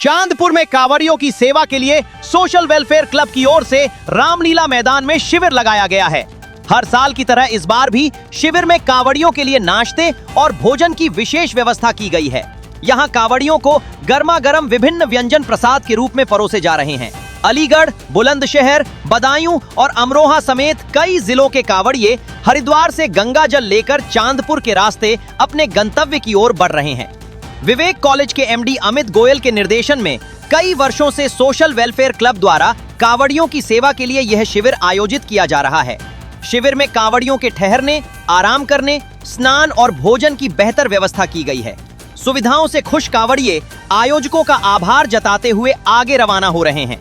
चांदपुर में कांवड़ियों की सेवा के लिए सोशल वेलफेयर क्लब की ओर से रामलीला मैदान में शिविर लगाया गया है। हर साल की तरह इस बार भी शिविर में कांवड़ियों के लिए नाश्ते और भोजन की विशेष व्यवस्था की गई है। यहाँ कांवड़ियों को गर्मा गर्म विभिन्न व्यंजन प्रसाद के रूप में परोसे जा रहे हैं। अलीगढ़, बुलंदशहर, बदायूं और अमरोहा समेत कई जिलों के कांवड़िये हरिद्वार से गंगा जल लेकर चांदपुर के रास्ते अपने गंतव्य की ओर बढ़ रहे हैं। विवेक कॉलेज के एमडी अमित गोयल के निर्देशन में कई वर्षों से सोशल वेलफेयर क्लब द्वारा कांवड़ियों की सेवा के लिए यह शिविर आयोजित किया जा रहा है। शिविर में कांवड़ियों के ठहरने, आराम करने, स्नान और भोजन की बेहतर व्यवस्था की गई है। सुविधाओं से खुश कांवड़िये आयोजकों का आभार जताते हुए आगे रवाना हो रहे हैं।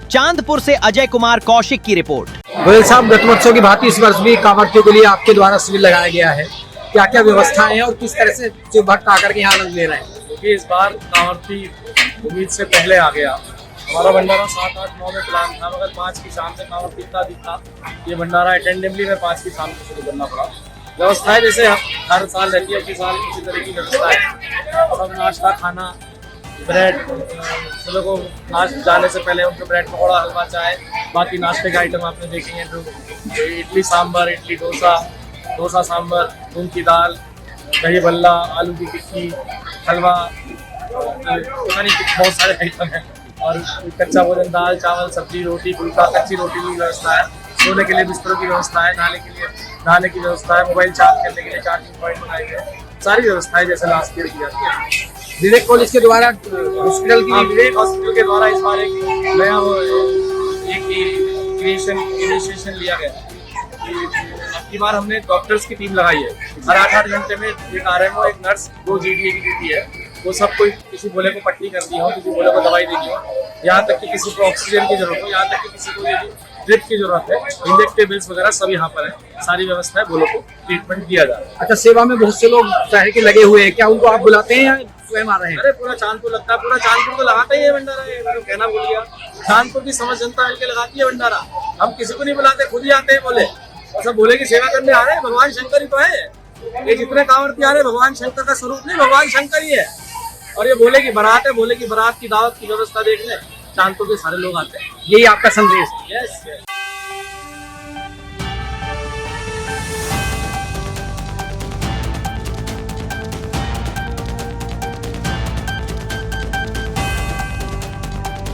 चांदपुर से अजय कुमार कौशिक की रिपोर्ट। गोयल साहब, गत वर्षों की भांति इस वर्ष भी कांवड़ियों के लिए आपके द्वारा शिविर लगाया गया है। क्या क्या व्यवस्थाएं हैं और किस तरह से जो भक्त आकर के यहाँ आनंद ले रहे हैं? क्योंकि इस बार कांवड़ी उम्मीद से पहले आ गया। हमारा भंडारा 7, 8, 9 में प्लान था, मगर 5 की शाम से कांवड़ी इतना दिखा, ये भंडारा अटेंडेबली में 5 की शाम से शुरू करना पड़ा। व्यवस्थाएं जैसे हर साल रहती है, उसी साल इसी तरह की व्यवस्था है। सब नाश्ता, खाना, ब्रेड, सुबह को जाने से पहले उनको ब्रेड पकौड़ा, हलवा, चाय, बाकी नाश्ते के आइटम आपने देखे हैं, जो इडली सांभर, इडली डोसा, डोसा सांभर, मूंग की दाल, दही भल्ला, आलू की टिक्की, हलवा, बहुत सारे आइटम हैं। और कच्चा भोजन, दाल, चावल, सब्जी, रोटी, फुल्का, कच्ची रोटी की व्यवस्था है। सोने के लिए बिस्तरों की व्यवस्था है, नहाने की व्यवस्था है, मोबाइल चार्ज करने के लिए चार्जिंग पॉइंट बनाए गए, सारी व्यवस्थाएं जैसे लास्ट ईयर की जाती है। विवेक कॉलेज के द्वारा हॉस्पिटल की विवेक हॉस्पिटल के द्वारा इस बार एक नया इनिशिएशन लिया गया। अब की बार हमने डॉक्टर्स की टीम लगाई है। हर 8-8 घंटे में एक आरएमओ, एक नर्स, 2 जीडीए की ड्यूटी है। वो सब कोई किसी बोले को पट्टी करनी हो, किसी बोले को दवाई देनी हो, यहाँ तक कि किसी को ऑक्सीजन की जरूरत हो, यहाँ तक कि किसी को ड्रिप की जरूरत है, इंजेक्टेबल्स वगैरह सब यहाँ पर है। सारी व्यवस्थाएं बोलो को ट्रीटमेंट दिया जा रहा है। अच्छा, सेवा में बहुत से लोग शहर के लगे हुए हैं, क्या उनको आप बुलाते हैं या स्वयं आ रहे हैं? अरे पूरा चांदपुर लगता है, पूरा चांदपुर तो लगाता ही है भंडारा। ये कहना भूल गया, चांदपुर की समझ जनता मिलकर लगाती है भंडारा। हम किसी को नहीं बुलाते, खुद ही आते हैं। बोले सब बोले की सेवा करने आ रहे हैं, भगवान शंकर ही तो है। ये जितने कांवड़िये आ रहे हैं, भगवान शंकर का स्वरूप नहीं, भगवान शंकर ही है। और ये बोले की बारात है, बोले की बारात की दावत की व्यवस्था देखने चांदपुर के सारे लोग आते हैं। यही आपका संदेश? यस।